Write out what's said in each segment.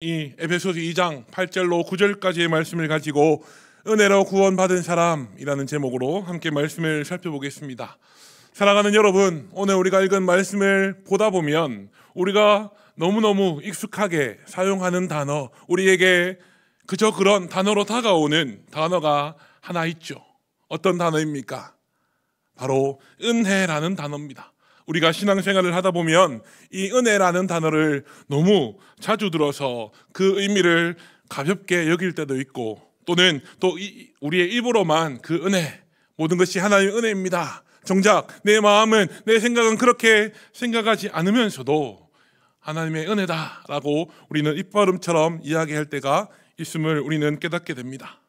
이 에베소서 2장 8절로 9절까지의 말씀을 가지고 은혜로 구원받은 사람이라는 제목으로 함께 말씀을 살펴보겠습니다. 사랑하는 여러분, 오늘 우리가 읽은 말씀을 보다 보면 우리가 너무너무 익숙하게 사용하는 단어, 우리에게 그저 그런 단어로 다가오는 단어가 하나 있죠. 어떤 단어입니까? 바로 은혜라는 단어입니다. 우리가 신앙생활을 하다 보면 이 은혜라는 단어를 너무 자주 들어서 그 의미를 가볍게 여길 때도 있고, 또는 또 우리의 입으로만 그 은혜, 모든 것이 하나님의 은혜입니다. 정작 내 마음은, 내 생각은 그렇게 생각하지 않으면서도 하나님의 은혜다라고 우리는 입발음처럼 이야기할 때가 있음을 우리는 깨닫게 됩니다.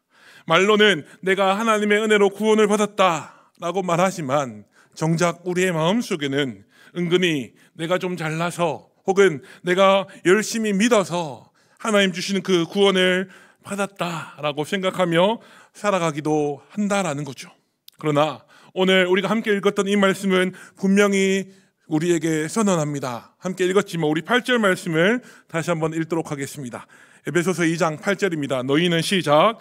말로는 내가 하나님의 은혜로 구원을 받았다라고 말하지만 정작 우리의 마음속에는 은근히 내가 좀 잘나서, 혹은 내가 열심히 믿어서 하나님 주시는 그 구원을 받았다라고 생각하며 살아가기도 한다라는 거죠. 그러나 오늘 우리가 함께 읽었던 이 말씀은 분명히 우리에게 선언합니다. 함께 읽었지만 우리 8절 말씀을 다시 한번 읽도록 하겠습니다. 에베소서 2장 8절입니다. 너희는 시작.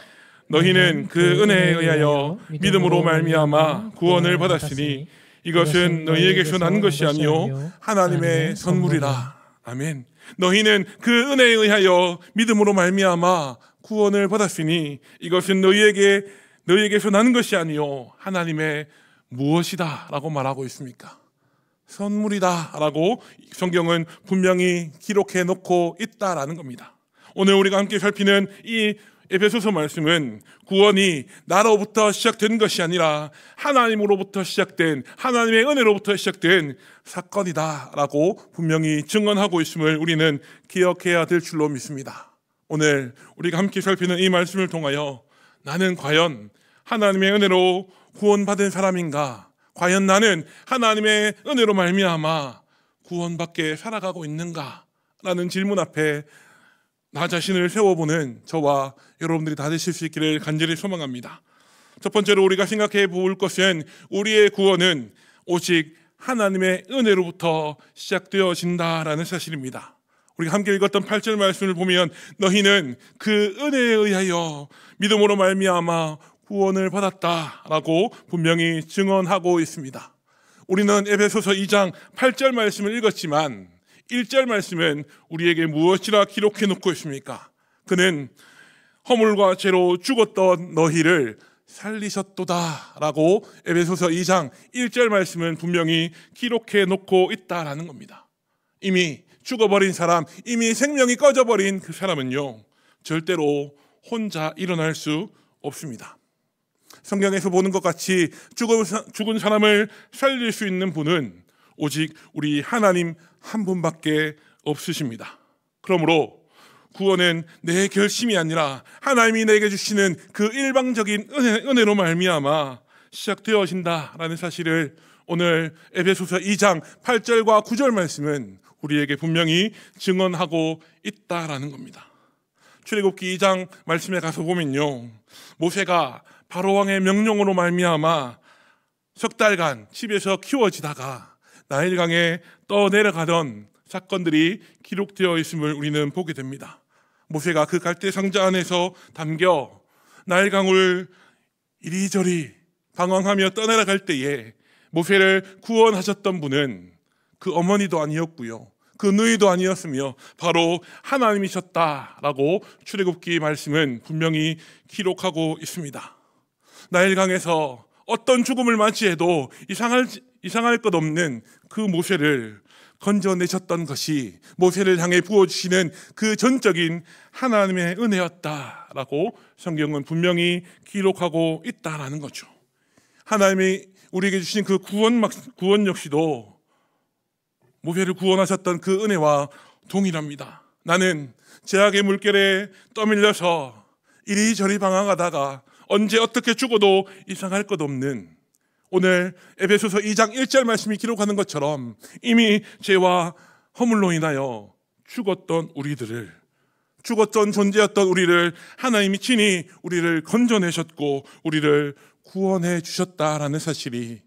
너희는 그 은혜에 의하여 믿음으로 말미암아 구원을 받았으니 이것은 너희에게서 난 것이 아니요 하나님의 선물이라. 아멘. 너희는 그 은혜에 의하여 믿음으로 말미암아 구원을 받았으니 이것은 너희에게서 난 것이 아니요 하나님의 무엇이다 라고 말하고 있습니까? 선물이다 라고 성경은 분명히 기록해 놓고 있다라는 겁니다. 오늘 우리가 함께 살피는 이 에베소서 말씀은 구원이 나로부터 시작된 것이 아니라 하나님으로부터 시작된, 하나님의 은혜로부터 시작된 사건이다라고 분명히 증언하고 있음을 우리는 기억해야 될 줄로 믿습니다. 오늘 우리가 함께 살피는 이 말씀을 통하여 나는 과연 하나님의 은혜로 구원받은 사람인가? 과연 나는 하나님의 은혜로 말미암아 구원받게 살아가고 있는가? 라는 질문 앞에 나 자신을 세워보는 저와 여러분들이 다 되실 수 있기를 간절히 소망합니다. 첫 번째로 우리가 생각해 볼 것은 우리의 구원은 오직 하나님의 은혜로부터 시작되어진다라는 사실입니다. 우리가 함께 읽었던 8절 말씀을 보면 너희는 그 은혜에 의하여 믿음으로 말미암아 구원을 받았다라고 분명히 증언하고 있습니다. 우리는 에베소서 2장 8절 말씀을 읽었지만 1절 말씀은 우리에게 무엇이라 기록해 놓고 있습니까? 그는 허물과 죄로 죽었던 너희를 살리셨도다 라고 에베소서 2장 1절 말씀은 분명히 기록해 놓고 있다라는 겁니다. 이미 죽어버린 사람, 이미 생명이 꺼져버린 그 사람은요 절대로 혼자 일어날 수 없습니다. 성경에서 보는 것 같이 죽은 사람을 살릴 수 있는 분은 오직 우리 하나님 한 분밖에 없으십니다. 그러므로 구원은 내 결심이 아니라 하나님이 내게 주시는 그 일방적인 은혜로 말미암아 시작되어진다라는 사실을 오늘 에베소서 2장 8절과 9절 말씀은 우리에게 분명히 증언하고 있다라는 겁니다. 출애굽기 2장 말씀에 가서 보면요, 모세가 바로왕의 명령으로 말미암아 석 달간 집에서 키워지다가 나일강에 떠내려가던 사건들이 기록되어 있음을 우리는 보게 됩니다. 모세가 그 갈대 상자 안에서 담겨 나일강을 이리저리 방황하며 떠내려갈 때에 모세를 구원하셨던 분은 그 어머니도 아니었고요, 그 누이도 아니었으며 바로 하나님이셨다라고 출애굽기 말씀은 분명히 기록하고 있습니다. 나일강에서 어떤 죽음을 맞이해도 이상할 것 없는 그 모세를 건져내셨던 것이 모세를 향해 부어주시는 그 전적인 하나님의 은혜였다라고 성경은 분명히 기록하고 있다라는 거죠. 하나님이 우리에게 주신 그 구원 역시도 모세를 구원하셨던 그 은혜와 동일합니다. 나는 죄악의 물결에 떠밀려서 이리저리 방황하다가 언제 어떻게 죽어도 이상할 것 없는, 오늘 에베소서 2장 1절 말씀이 기록하는 것처럼 이미 죄와 허물로 인하여 죽었던 존재였던 우리를 하나님이 친히 우리를 건져내셨고 우리를 구원해 주셨다라는 사실이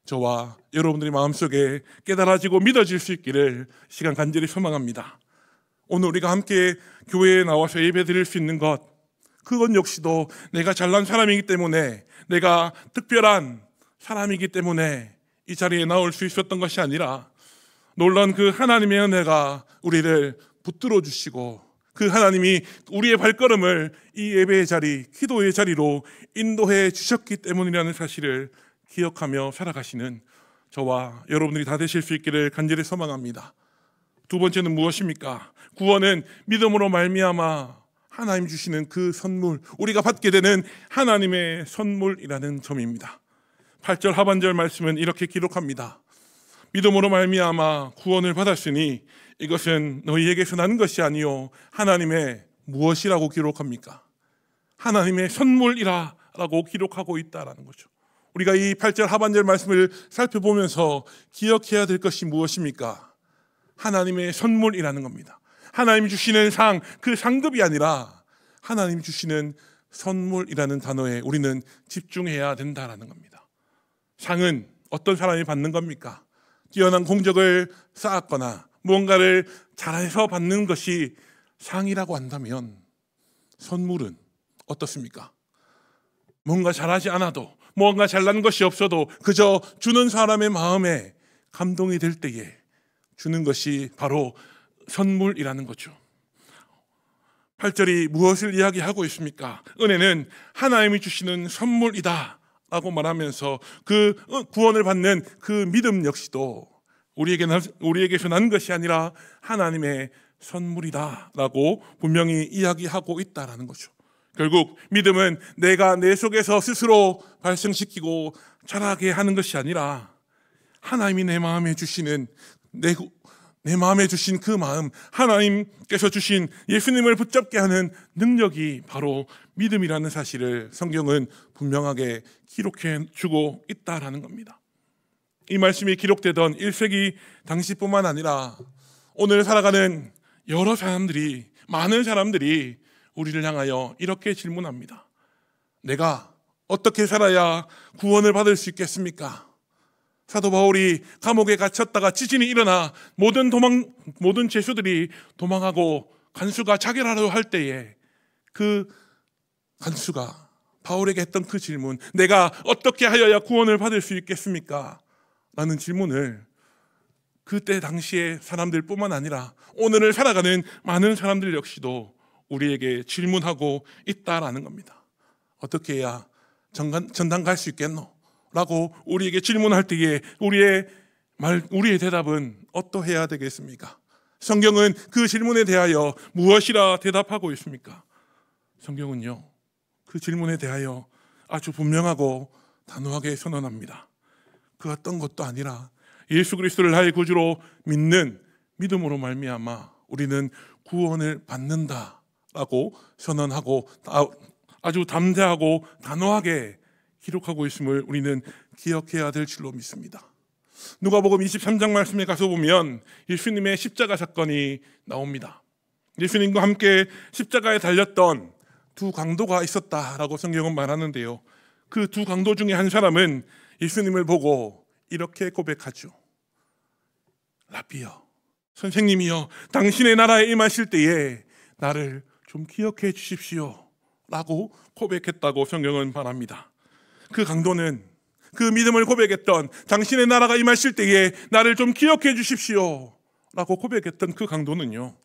저와 여러분들의 마음속에 깨달아지고 믿어질 수 있기를 시간 간절히 소망합니다. 오늘 우리가 함께 교회에 나와서 예배 드릴 수 있는 것, 그건 역시도 내가 잘난 사람이기 때문에, 내가 특별한 사람이기 때문에 이 자리에 나올 수 있었던 것이 아니라 놀라운 그 하나님의 은혜가 우리를 붙들어 주시고, 그 하나님이 우리의 발걸음을 이 예배의 자리, 기도의 자리로 인도해 주셨기 때문이라는 사실을 기억하며 살아가시는 저와 여러분들이 다 되실 수 있기를 간절히 소망합니다. 두 번째는 무엇입니까? 구원은 믿음으로 말미암아 하나님 주시는 그 선물, 우리가 받게 되는 하나님의 선물이라는 점입니다. 8절 하반절 말씀은 이렇게 기록합니다. 믿음으로 말미암아 구원을 받았으니 이것은 너희에게서 난 것이 아니요 하나님의 무엇이라고 기록합니까? 하나님의 선물이라 라고 기록하고 있다라는 거죠. 우리가 이 8절 하반절 말씀을 살펴보면서 기억해야 될 것이 무엇입니까? 하나님의 선물이라는 겁니다. 하나님이 주시는 상, 그 상급이 아니라 하나님이 주시는 선물이라는 단어에 우리는 집중해야 된다라는 겁니다. 상은 어떤 사람이 받는 겁니까? 뛰어난 공적을 쌓았거나 무언가를 잘해서 받는 것이 상이라고 한다면, 선물은 어떻습니까? 뭔가 잘하지 않아도, 뭔가 잘난 것이 없어도 그저 주는 사람의 마음에 감동이 될 때에 주는 것이 바로 선물이라는 거죠. 8절이 무엇을 이야기하고 있습니까? 은혜는 하나님이 주시는 선물이다 라고 말하면서 그 구원을 받는 그 믿음 역시도 우리에게서 난 것이 아니라 하나님의 선물이다 라고 분명히 이야기하고 있다라는 거죠. 결국 믿음은 내가 내 속에서 스스로 발생시키고 자라게 하는 것이 아니라 하나님이 내 마음에 주시는, 내 마음에 주신 그 마음, 하나님께서 주신 예수님을 붙잡게 하는 능력이 바로 믿음이라는 사실을 성경은 분명하게 기록해 주고 있다라는 겁니다. 이 말씀이 기록되던 1세기 당시뿐만 아니라 오늘 살아가는 여러 사람들이, 많은 사람들이 우리를 향하여 이렇게 질문합니다. 내가 어떻게 살아야 구원을 받을 수 있겠습니까? 사도 바울이 감옥에 갇혔다가 지진이 일어나 모든 죄수들이 도망하고 간수가 자결하려 할 때에 그 간수가 바울에게 했던 그 질문, 내가 어떻게 하여야 구원을 받을 수 있겠습니까? 라는 질문을 그때 당시의 사람들뿐만 아니라 오늘을 살아가는 많은 사람들 역시도 우리에게 질문하고 있다라는 겁니다. 어떻게 해야 전당 갈 수 있겠노? 라고 우리에게 질문할 때에 우리의 대답은 어떠해야 되겠습니까? 성경은 그 질문에 대하여 무엇이라 대답하고 있습니까? 성경은요, 그 질문에 대하여 아주 분명하고 단호하게 선언합니다. 그 어떤 것도 아니라 예수 그리스도를 나의 구주로 믿는 믿음으로 말미암아 우리는 구원을 받는다라고 선언하고 아주 담대하고 단호하게 기록하고 있음을 우리는 기억해야 될 줄로 믿습니다. 누가복음 23장 말씀에 가서 보면 예수님의 십자가 사건이 나옵니다. 예수님과 함께 십자가에 달렸던 두 강도가 있었다라고 성경은 말하는데요, 그 두 강도 중에 한 사람은 예수님을 보고 이렇게 고백하죠. 라비여, 선생님이여, 당신의 나라에 임하실 때에 나를 좀 기억해 주십시오 라고 고백했다고 성경은 말합니다. 그 강도는 그 믿음을 고백했던, 당신의 나라가 임하실 때에 나를 좀 기억해 주십시오 라고 고백했던 그 강도는요,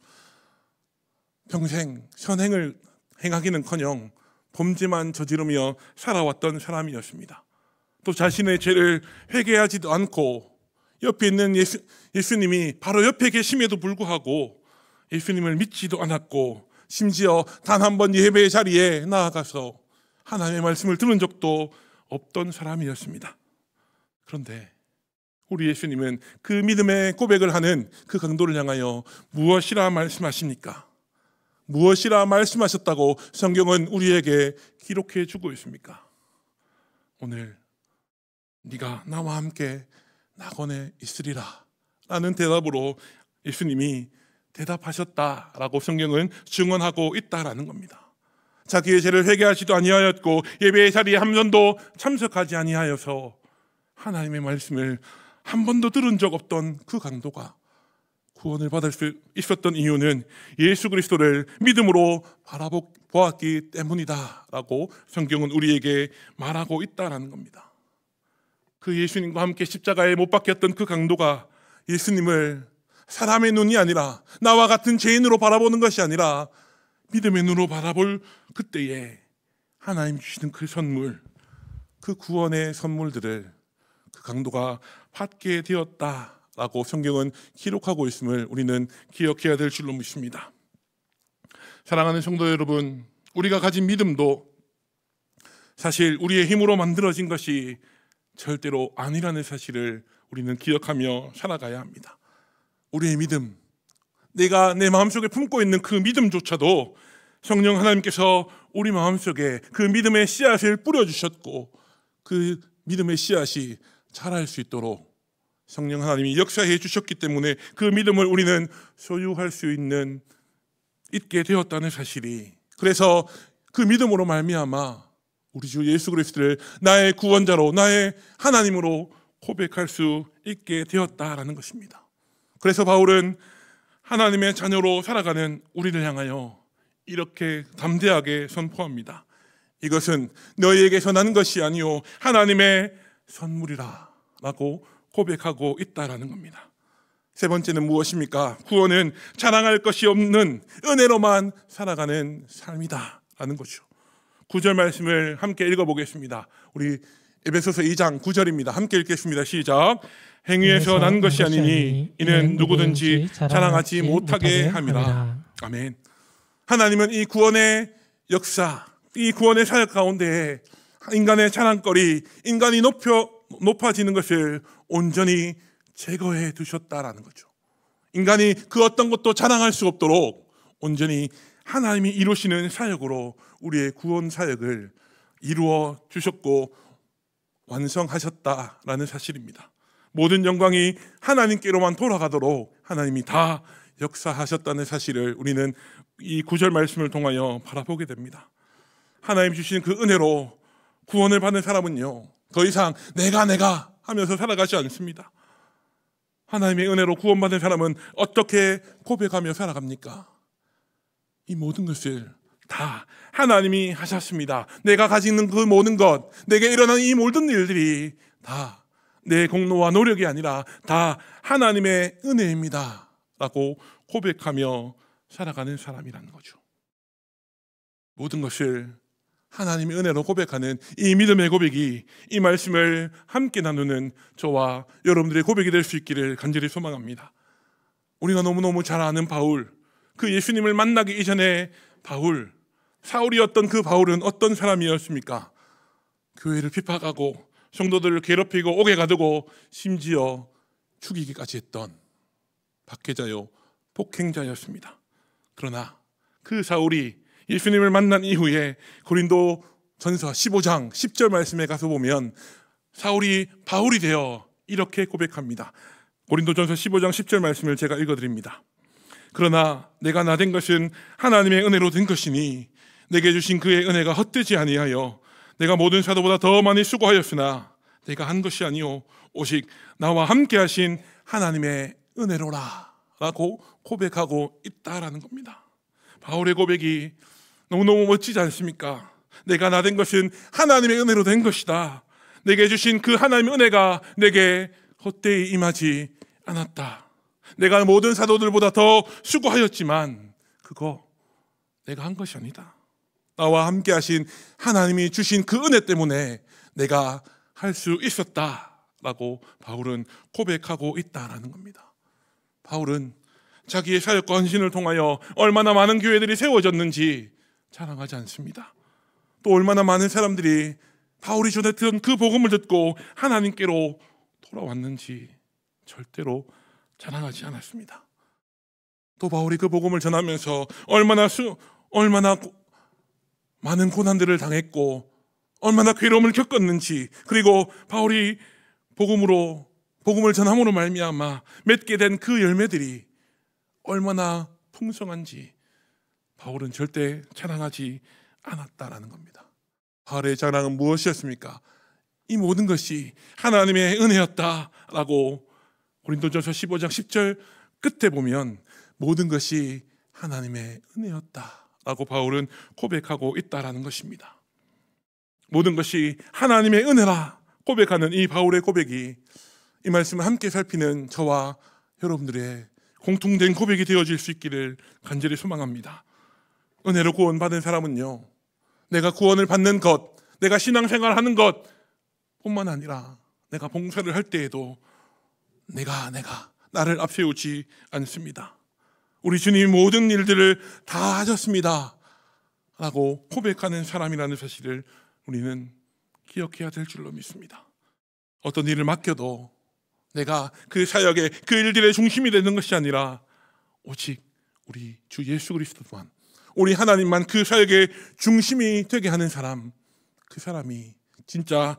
평생 선행을 행하기는커녕 범죄만 저지르며 살아왔던 사람이었습니다. 또 자신의 죄를 회개하지도 않고 옆에 있는 예수님이 바로 옆에 계심에도 불구하고 예수님을 믿지도 않았고, 심지어 단 한 번 예배의 자리에 나아가서 하나님의 말씀을 들은 적도 없던 사람이었습니다. 그런데 우리 예수님은 그 믿음의 고백을 하는 그 강도를 향하여 무엇이라 말씀하십니까? 무엇이라 말씀하셨다고 성경은 우리에게 기록해 주고 있습니까? 오늘 네가 나와 함께 낙원에 있으리라 라는 대답으로 예수님이 대답하셨다라고 성경은 증언하고 있다라는 겁니다. 자기의 죄를 회개하지도 아니하였고 예배의 자리에 한 번도 참석하지 아니하여서 하나님의 말씀을 한 번도 들은 적 없던 그 강도가 구원을 받을 수 있었던 이유는 예수 그리스도를 믿음으로 바라보았기 때문이다 라고 성경은 우리에게 말하고 있다는 겁니다. 그 예수님과 함께 십자가에 못 박혔던 그 강도가 예수님을 사람의 눈이 아니라 나와 같은 죄인으로 바라보는 것이 아니라 믿음의 눈으로 바라볼 그때에 하나님 주시는 그 선물, 그 구원의 선물들을 그 강도가 받게 되었다라고 성경은 기록하고 있음을 우리는 기억해야 될 줄로 믿습니다. 사랑하는 성도 여러분, 우리가 가진 믿음도 사실 우리의 힘으로 만들어진 것이 절대로 아니라는 사실을 우리는 기억하며 살아가야 합니다. 우리의 믿음, 내가 내 마음속에 품고 있는 그 믿음조차도 성령 하나님께서 우리 마음속에 그 믿음의 씨앗을 뿌려주셨고 그 믿음의 씨앗이 자랄 수 있도록 성령 하나님이 역사해 주셨기 때문에 그 믿음을 우리는 소유할 수 있게 되었다는 사실이, 그래서 그 믿음으로 말미암아 우리 주 예수 그리스도를 나의 구원자로 나의 하나님으로 고백할 수 있게 되었다라는 것입니다. 그래서 바울은 하나님의 자녀로 살아가는 우리를 향하여 이렇게 담대하게 선포합니다. 이것은 너희에게서 난 것이 아니요 하나님의 선물이라 라고 고백하고 있다라는 겁니다. 세 번째는 무엇입니까? 구원은 자랑할 것이 없는 은혜로만 살아가는 삶이다 라는 것이죠. 9절 말씀을 함께 읽어보겠습니다. 우리 에베소서 2장 9절입니다. 함께 읽겠습니다. 시작. 행위에서 난 것이 아니니 이는 누구든지 자랑하지 못하게 함이라. 아멘. 하나님은 이 구원의 역사, 이 구원의 사역 가운데 인간의 자랑거리, 인간이 높아지는 것을 온전히 제거해 두셨다라는 거죠. 인간이 그 어떤 것도 자랑할 수 없도록 온전히 하나님이 이루시는 사역으로 우리의 구원 사역을 이루어 주셨고 완성하셨다라는 사실입니다. 모든 영광이 하나님께로만 돌아가도록 하나님이 다 역사하셨다는 사실을 우리는 이 9절 말씀을 통하여 바라보게 됩니다. 하나님 주신 그 은혜로 구원을 받는 사람은요, 더 이상 내가 하면서 살아가지 않습니다. 하나님의 은혜로 구원받은 사람은 어떻게 고백하며 살아갑니까? 이 모든 것을 다 하나님이 하셨습니다. 내가 가지고 있는 그 모든 것, 내게 일어난 이 모든 일들이 다 내 공로와 노력이 아니라 다 하나님의 은혜입니다 라고 고백하며 살아가는 사람이라는 거죠. 모든 것을 하나님의 은혜로 고백하는 이 믿음의 고백이, 이 말씀을 함께 나누는 저와 여러분들의 고백이 될 수 있기를 간절히 소망합니다. 우리가 너무너무 잘 아는 바울, 그 예수님을 만나기 이전에 바울, 사울이었던 그 바울은 어떤 사람이었습니까? 교회를 핍박하고 성도들을 괴롭히고 옥에 가두고 심지어 죽이기까지 했던 박해자요 폭행자였습니다. 그러나 그 사울이 예수님을 만난 이후에 고린도 전서 15장 10절 말씀에 가서 보면 사울이 바울이 되어 이렇게 고백합니다. 고린도 전서 15장 10절 말씀을 제가 읽어드립니다. 그러나 내가 나 된 것은 하나님의 은혜로 된 것이니 내게 주신 그의 은혜가 헛되지 아니하여 내가 모든 사도보다 더 많이 수고하였으나 내가 한 것이 아니요 오직 나와 함께 하신 하나님의 은혜로라 라고 고백하고 있다라는 겁니다. 바울의 고백이 너무너무 멋지지 않습니까? 내가 나 된 것은 하나님의 은혜로 된 것이다. 내게 주신 그 하나님의 은혜가 내게 헛되이 임하지 않았다. 내가 모든 사도들보다 더 수고하였지만 그거 내가 한 것이 아니다. 나와 함께 하신 하나님이 주신 그 은혜 때문에 내가 할 수 있었다라고 바울은 고백하고 있다라는 겁니다. 바울은 자기의 사역과 헌신을 통하여 얼마나 많은 교회들이 세워졌는지 자랑하지 않습니다. 또 얼마나 많은 사람들이 바울이 전했던 그 복음을 듣고 하나님께로 돌아왔는지 절대로 자랑하지 않았습니다. 또 바울이 그 복음을 전하면서 얼마나 많은 고난들을 당했고 얼마나 괴로움을 겪었는지, 그리고 바울이 복음을 전함으로 말미암아 맺게 된 그 열매들이 얼마나 풍성한지 바울은 절대 자랑하지 않았다라는 겁니다. 바울의 자랑은 무엇이었습니까? 이 모든 것이 하나님의 은혜였다라고 고린도전서 15장 10절 끝에 보면 모든 것이 하나님의 은혜였다라고 바울은 고백하고 있다라는 것입니다. 모든 것이 하나님의 은혜라 고백하는 이 바울의 고백이 이 말씀을 함께 살피는 저와 여러분들의 공통된 고백이 되어질 수 있기를 간절히 소망합니다. 은혜로 구원받은 사람은요, 내가 구원을 받는 것, 내가 신앙생활하는 것 뿐만 아니라 내가 봉사를 할 때에도 내가 나를 앞세우지 않습니다. 우리 주님이 모든 일들을 다 하셨습니다 라고 고백하는 사람이라는 사실을 우리는 기억해야 될 줄로 믿습니다. 어떤 일을 맡겨도 내가 그 사역의 그 일들의 중심이 되는 것이 아니라 오직 우리 주 예수 그리스도만, 우리 하나님만 그 사역의 중심이 되게 하는 사람, 그 사람이 진짜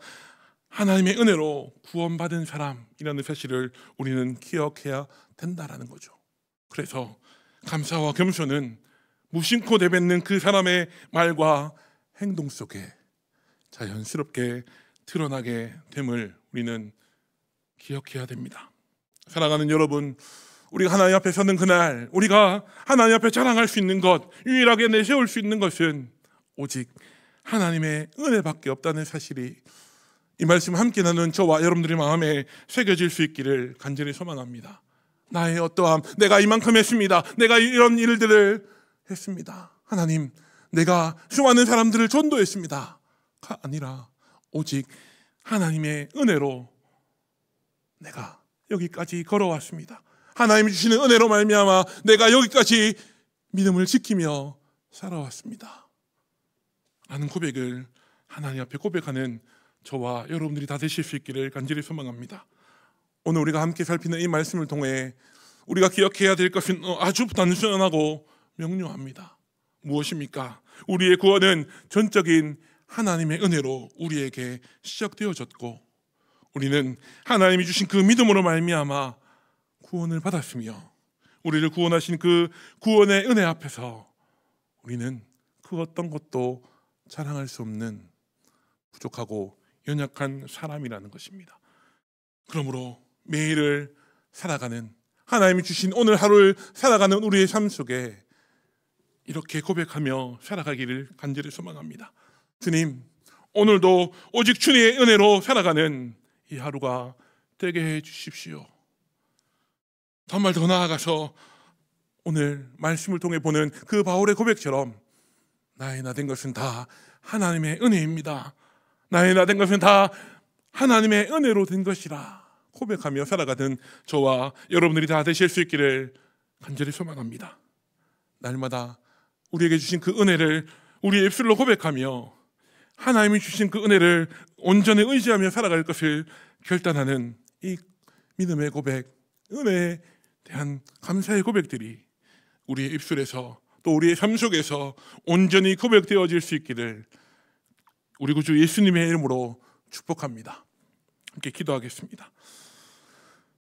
하나님의 은혜로 구원받은 사람이라는 사실을 우리는 기억해야 된다라는 거죠. 그래서 감사와 겸손은 무심코 내뱉는 그 사람의 말과 행동 속에 자연스럽게 드러나게 됨을 우리는 기억해야 됩니다. 사랑하는 여러분, 우리가 하나님 앞에 서는 그날, 우리가 하나님 앞에 자랑할 수 있는 것, 유일하게 내세울 수 있는 것은 오직 하나님의 은혜밖에 없다는 사실이 이 말씀을 함께 나눈 저와 여러분들의 마음에 새겨질 수 있기를 간절히 소망합니다. 나의 어떠함, 내가 이만큼 했습니다, 내가 이런 일들을 했습니다, 하나님 내가 수많은 사람들을 전도했습니다 가 아니라 오직 하나님의 은혜로 내가 여기까지 걸어왔습니다. 하나님이 주시는 은혜로 말미암아 내가 여기까지 믿음을 지키며 살아왔습니다 라는 고백을 하나님 앞에 고백하는 저와 여러분들이 다 되실 수 있기를 간절히 소망합니다. 오늘 우리가 함께 살피는 이 말씀을 통해 우리가 기억해야 될 것은 아주 단순하고 명료합니다. 무엇입니까? 우리의 구원은 전적인 하나님의 은혜로 우리에게 시작되어졌고, 우리는 하나님이 주신 그 믿음으로 말미암아 구원을 받았으며, 우리를 구원하신 그 구원의 은혜 앞에서 우리는 그 어떤 것도 자랑할 수 없는 부족하고 연약한 사람이라는 것입니다. 그러므로 매일을 살아가는, 하나님이 주신 오늘 하루를 살아가는 우리의 삶 속에 이렇게 고백하며 살아가기를 간절히 소망합니다. 주님, 오늘도 오직 주님의 은혜로 살아가는 이 하루가 되게 해 주십시오. 정말 더 나아가서 오늘 말씀을 통해 보는 그 바울의 고백처럼 나의 나 된 것은 다 하나님의 은혜입니다, 나의 나 된 것은 다 하나님의 은혜로 된 것이라 고백하며 살아가는 저와 여러분들이 다 되실 수 있기를 간절히 소망합니다. 날마다 우리에게 주신 그 은혜를 우리의 입술로 고백하며 하나님이 주신 그 은혜를 온전히 의지하며 살아갈 것을 결단하는 이 믿음의 고백, 은혜에 대한 감사의 고백들이 우리의 입술에서 또 우리의 삶 속에서 온전히 고백되어질 수 있기를 우리 구주 예수님의 이름으로 축복합니다. 함께 기도하겠습니다.